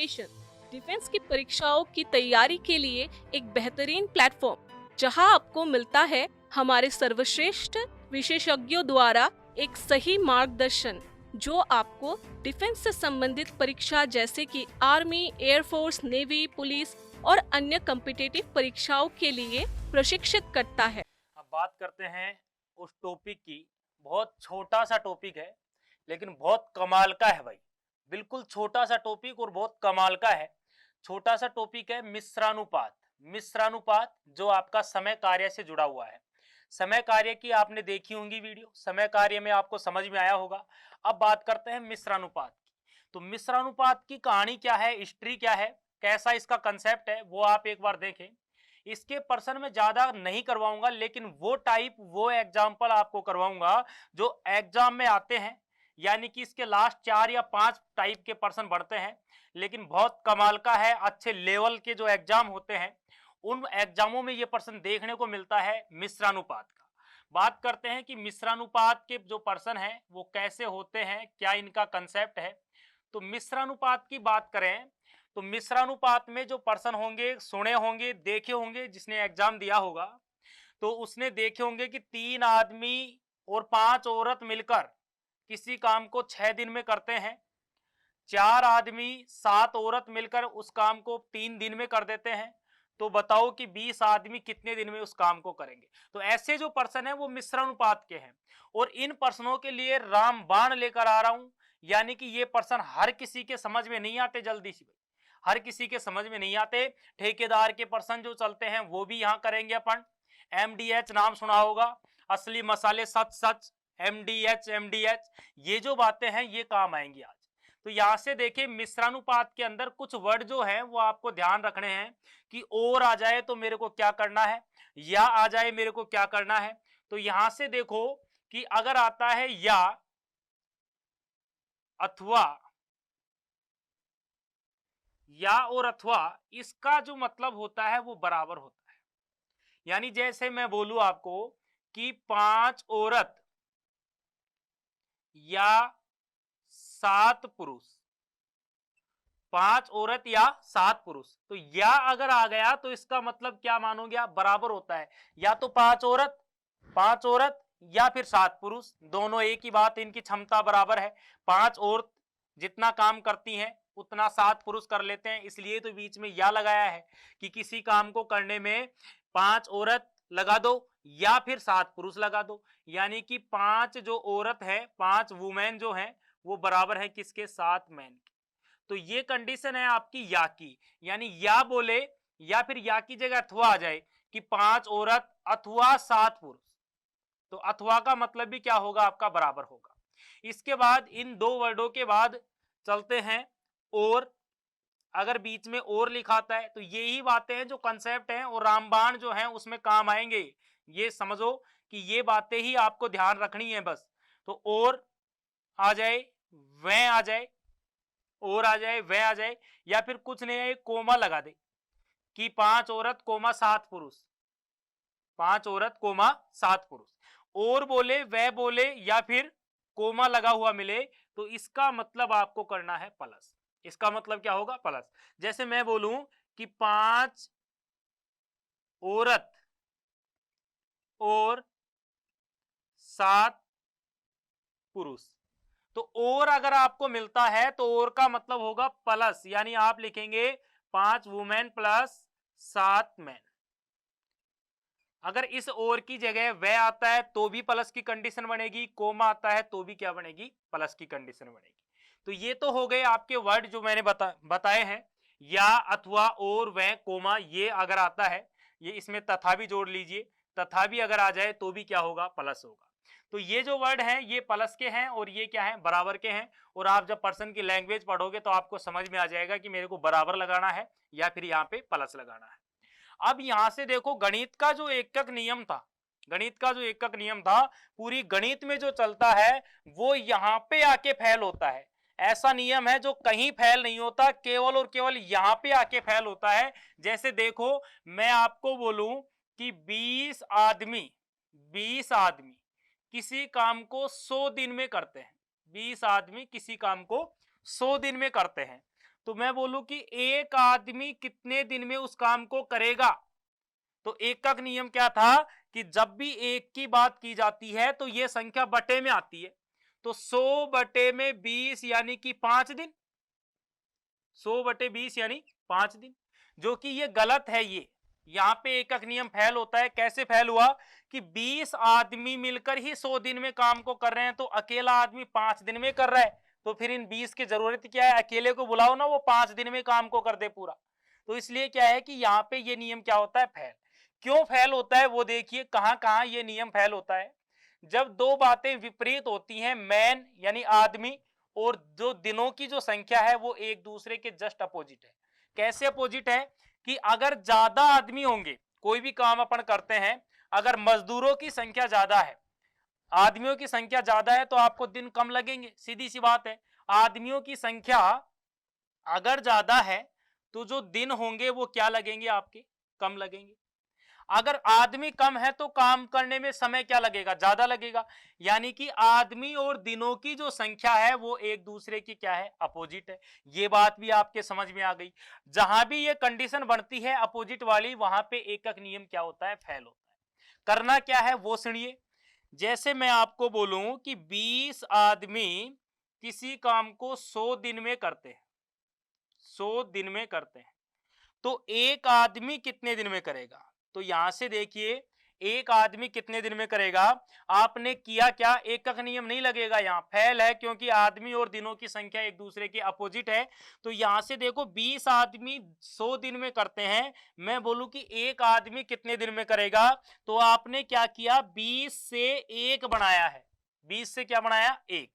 Education defence की परीक्षाओं की तैयारी के लिए एक बेहतरीन प्लेटफॉर्म जहां आपको मिलता है हमारे सर्वश्रेष्ठ विशेषज्ञों द्वारा एक सही मार्गदर्शन जो आपको डिफेंस से संबंधित परीक्षा जैसे कि आर्मी, एयरफोर्स, नेवी, पुलिस और अन्य कॉम्पिटिटिव परीक्षाओं के लिए प्रशिक्षित करता है। अब बात करते हैं उस टॉपिक की। बहुत छोटा सा टॉपिक है लेकिन बहुत कमाल का है भाई। बिल्कुल छोटा सा टॉपिक और बहुत कमाल का है। छोटा सा टॉपिक है मिश्रानुपात। मिश्रानुपात जो आपका समय कार्य से जुड़ा हुआ है। समय कार्य की आपने देखी होंगी वीडियो, समय कार्य में आपको समझ में आया होगा। अब बात करते हैं मिश्रानुपात की। तो मिश्रानुपात की कहानी क्या है, हिस्ट्री क्या है, कैसा इसका कंसेप्ट है, वो आप एक बार देखें। इसके पर्सन में ज्यादा नहीं करवाऊंगा लेकिन वो टाइप, वो एग्जाम्पल आपको करवाऊंगा जो एग्जाम में आते हैं। यानी कि इसके लास्ट 4 या 5 टाइप के पर्सन बढ़ते हैं लेकिन बहुत कमाल का है। अच्छे लेवल के जो एग्जाम होते हैं उन एग्जामों में ये पर्सन देखने को मिलता है मिश्रानुपात का। बात करते हैं कि मिश्रानुपात के जो पर्सन हैं वो कैसे होते हैं, क्या इनका कंसेप्ट है। तो मिश्रानुपात की बात करें तो मिश्रानुपात में जो पर्सन होंगे, सुने होंगे, देखे होंगे, जिसने एग्जाम दिया होगा तो उसने देखे होंगे कि 3 आदमी और 5 औरत मिलकर किसी काम को 6 दिन में करते हैं। 4 आदमी 7 औरत मिलकर उस काम को 3 दिन में कर देते हैं। तो बताओ कि 20 आदमी कितने दिन में उस काम को करेंगे। तो ऐसे जो पर्सन है वो मिश्रानुपात के हैं और इन पर्सनों के लिए रामबाण लेकर आ रहा हूं। यानी कि ये पर्सन हर किसी के समझ में नहीं आते जल्दी से, हर किसी के समझ में नहीं आते। ठेकेदार के पर्सन जो चलते हैं वो भी यहां करेंगे अपन। एमडीएच नाम सुना होगा, असली मसाले सच सच, एमडीएच एमडीएच, ये जो बातें हैं ये काम आएंगी आज। तो यहां से देखिए मिश्रानुपात के अंदर कुछ वर्ड जो हैं वो आपको ध्यान रखने हैं कि और आ जाए तो मेरे को क्या करना है, या आ जाए मेरे को क्या करना है। तो यहां से देखो कि अगर आता है या, अथवा, या और अथवा, इसका जो मतलब होता है वो बराबर होता है। यानी जैसे मैं बोलूं आपको कि 5 औरत या 7 पुरुष, 5 औरत या 7 पुरुष, तो या अगर आ गया तो इसका मतलब क्या मानोगे आप, बराबर होता है। या तो 5 औरत या फिर 7 पुरुष, दोनों एक ही बात, इनकी क्षमता बराबर है। 5 औरत जितना काम करती हैं उतना 7 पुरुष कर लेते हैं, इसलिए तो बीच में या लगाया है कि किसी काम को करने में 5 औरत लगा दो या फिर 7 पुरुष लगा दो। यानी कि 5 जो औरत है, 5 वुमेन जो है वो बराबर है किसके, 7 मैन के। तो ये कंडीशन है आपकी या की। यानी या बोले या फिर या की जगह अथवा आ जाए कि 5 औरत अथवा 7 पुरुष, तो अथवा का मतलब भी क्या होगा आपका, बराबर होगा। इसके बाद इन दो वर्डों के बाद चलते हैं और। अगर बीच में और लिखाता है तो यही बातें हैं जो कंसेप्ट हैं और रामबाण जो है उसमें काम आएंगे। ये समझो कि ये बातें ही आपको ध्यान रखनी है बस। तो और आ जाए, वह आ जाए, और आ जाए, वह आ जाए, या फिर कुछ नहीं है कोमा लगा दे कि 5 औरत कोमा 7 पुरुष, 5 औरत कोमा 7 पुरुष, और बोले, वह बोले, या फिर कोमा लगा हुआ मिले तो इसका मतलब आपको करना है प्लस। इसका मतलब क्या होगा, प्लस। जैसे मैं बोलूं कि 5 औरत और 7 पुरुष, तो और अगर आपको मिलता है तो और का मतलब होगा प्लस। यानी आप लिखेंगे 5 वुमेन प्लस 7 मैन। अगर इस और की जगह वह आता है तो भी प्लस की कंडीशन बनेगी, कोमा आता है तो भी क्या बनेगी, प्लस की कंडीशन बनेगी। तो ये तो हो गए आपके वर्ड जो मैंने बताए हैं। या, अथवा, और, वह, कोमा, ये अगर आता है, ये इसमें तथा भी जोड़ लीजिए, तथा भी अगर आ जाए तो भी क्या होगा, प्लस होगा। तो ये जो वर्ड हैं ये प्लस के हैं और ये क्या है, बराबर के हैं। और आप जब पर्सन की लैंग्वेज पढ़ोगे तो आपको समझ में आ जाएगा कि मेरे को बराबर लगाना है या फिर यहाँ पे प्लस लगाना है। अब यहां से देखो गणित का जो एकक नियम था, गणित का जो एकक नियम था पूरी गणित में जो चलता है वो यहां पे आके फेल होता है। ऐसा नियम है जो कहीं फेल नहीं होता, केवल और केवल यहां पे आके फेल होता है। जैसे देखो मैं आपको बोलूं कि 20 आदमी किसी काम को 100 दिन में करते हैं, 20 आदमी किसी काम को 100 दिन में करते हैं। तो मैं बोलूं कि एक आदमी कितने दिन में उस काम को करेगा, तो एकक नियम क्या था कि जब भी एक की बात की जाती है तो ये संख्या बटे में आती है। तो 100 बटे में 20 यानी कि 5 दिन, 100 बटे 20 यानी 5 दिन, जो कि ये गलत है। ये यहाँ पे एकक नियम फेल होता है। कैसे फेल हुआ कि 20 आदमी मिलकर ही 100 दिन में काम को कर रहे हैं, तो अकेला आदमी 5 दिन में कर रहा है, तो फिर इन 20 की जरूरत क्या है, अकेले को बुलाओ ना, वो 5 दिन में काम को कर दे पूरा। तो इसलिए क्या है कि यहाँ पे ये नियम क्या होता है, फेल। क्यों फेल होता है वो देखिए, कहां कहां ये नियम फेल होता है। जब दो बातें विपरीत होती हैं, मैन यानी आदमी और जो दिनों की जो संख्या है वो एक दूसरे के जस्ट अपोजिट है। कैसे अपोजिट है कि अगर ज्यादा आदमी होंगे, कोई भी काम अपन करते हैं, अगर मजदूरों की संख्या ज्यादा है, आदमियों की संख्या ज्यादा है, तो आपको दिन कम लगेंगे, सीधी सी बात है। आदमियों की संख्या अगर ज्यादा है तो जो दिन होंगे वो क्या लगेंगे, आपके कम लगेंगे। अगर आदमी कम है तो काम करने में समय क्या लगेगा, ज्यादा लगेगा। यानी कि आदमी और दिनों की जो संख्या है वो एक दूसरे की क्या है, अपोजिट है। ये बात भी आपके समझ में आ गई। जहां भी ये कंडीशन बनती है अपोजिट वाली, वहां पे एकक नियम क्या होता है, फेल होता है। करना क्या है वो सुनिए। जैसे मैं आपको बोलूं कि 20 आदमी किसी काम को 100 दिन में करते हैं, 100 दिन में करते हैं, तो एक आदमी कितने दिन में करेगा। तो यहां से देखिए, एक आदमी कितने दिन में करेगा। आपने किया क्या, एकक नियम नहीं लगेगा, यहां फेल है, क्योंकि आदमी और दिनों की संख्या एक दूसरे के अपोजिट है। तो यहां से देखो 20 आदमी 100 दिन में करते हैं, मैं बोलूं कि एक आदमी कितने दिन में करेगा। तो आपने क्या किया, 20 से 1 बनाया है। 20 से क्या बनाया, 1।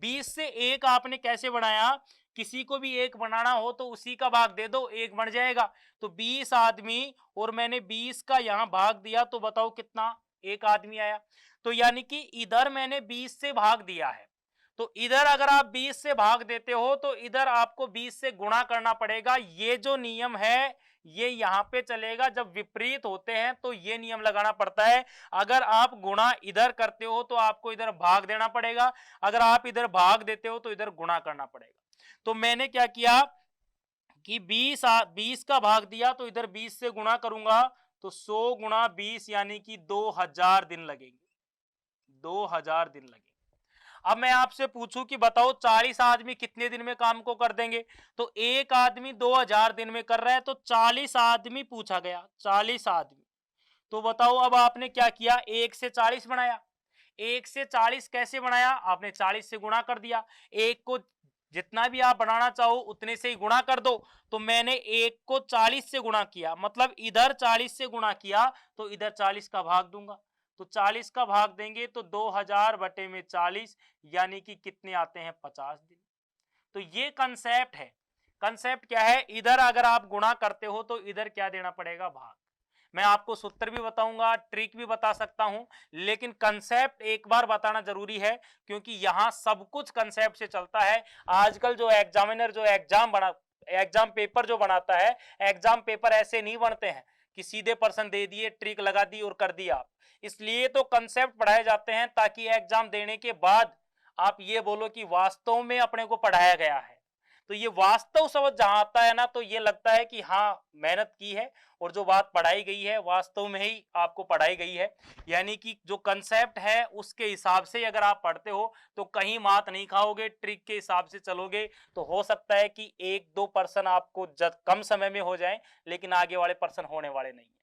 20 से 1 आपने कैसे बनाया, किसी को भी एक बनाना हो तो उसी का भाग दे दो, एक बन जाएगा। तो 20 आदमी और मैंने 20 का यहां भाग दिया, तो बताओ कितना, एक आदमी आया। तो यानी कि इधर मैंने 20 से भाग दिया है, तो इधर अगर आप 20 से भाग देते हो तो इधर आपको 20 से गुणा करना पड़ेगा। ये जो नियम है ये यहां पे चलेगा। जब विपरीत होते हैं तो ये नियम लगाना पड़ता है। अगर आप गुणा इधर करते हो तो आपको इधर भाग देना पड़ेगा, अगर आप इधर भाग देते हो तो इधर गुणा करना पड़ेगा। तो मैंने क्या किया कि 20 का भाग दिया, तो इधर 20 से गुणा करूंगा, तो 100 गुणा 20 यानी कि 2000 दिन लगेंगे, 2000 दिन लगेंगे। अब मैं आपसे पूछूं कि बताओ 40 आदमी कितने दिन में काम को कर देंगे। तो एक आदमी 2000 दिन में कर रहा है, तो 40 आदमी पूछा गया, 40 आदमी। तो बताओ अब आपने क्या किया, 1 से 40 बनाया। 1 से 40 कैसे बनाया, आपने 40 से गुणा कर दिया। एक को जितना भी आप बनाना चाहो उतने से ही गुणा कर दो। तो मैंने 1 को 40 से गुणा किया, मतलब इधर 40 से गुणा किया, तो इधर 40 का भाग दूंगा। तो 40 का भाग देंगे तो 2000 बटे में 40 यानी कि कितने आते हैं, 50 दिन। तो ये कंसेप्ट है। कंसेप्ट क्या है, इधर अगर आप गुणा करते हो तो इधर क्या देना पड़ेगा, भाग। मैं आपको सूत्र भी बताऊंगा, ट्रिक भी बता सकता हूं, लेकिन कंसेप्ट एक बार बताना जरूरी है, क्योंकि यहां सब कुछ कंसेप्ट से चलता है। आजकल जो एग्जामिनर जो एग्जाम पेपर जो बनाता है, एग्जाम पेपर ऐसे नहीं बनते हैं कि सीधे पर्सन दे दिए, ट्रिक लगा दी और कर दिया। इसलिए तो कंसेप्ट पढ़ाए जाते हैं ताकि एग्जाम देने के बाद आप ये बोलो कि वास्तव में अपने को पढ़ाया गया है। तो ये वास्तव समझ जहां आता है ना, तो ये लगता है कि हाँ मेहनत की है और जो बात पढ़ाई गई है वास्तव में ही आपको पढ़ाई गई है। यानी कि जो कंसेप्ट है उसके हिसाब से अगर आप पढ़ते हो तो कहीं मात नहीं खाओगे, ट्रिक के हिसाब से चलोगे तो हो सकता है कि 1-2% आपको कम समय में हो जाए, लेकिन आगे वाले पर्सन होने वाले नहीं है।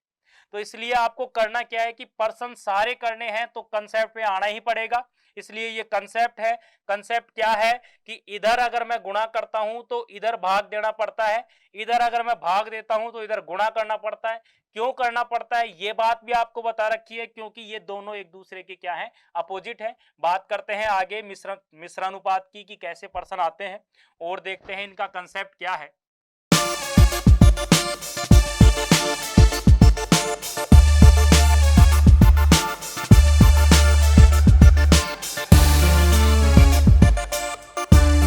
तो इसलिए आपको करना क्या है कि पर्सन सारे करने हैं तो कंसेप्ट में आना ही पड़ेगा। इसलिए ये कंसेप्ट है। कंसेप्ट क्या है कि इधर अगर मैं गुणा करता हूं तो इधर भाग देना पड़ता है, इधर अगर मैं भाग देता हूं तो इधर गुणा करना पड़ता है। क्यों करना पड़ता है ये बात भी आपको बता रखी है, क्योंकि ये दोनों एक दूसरे के क्या है, अपोजिट है। बात करते हैं आगे मिश्रानुपात की कि कैसे पर्सन आते हैं और देखते हैं इनका कंसेप्ट क्या है।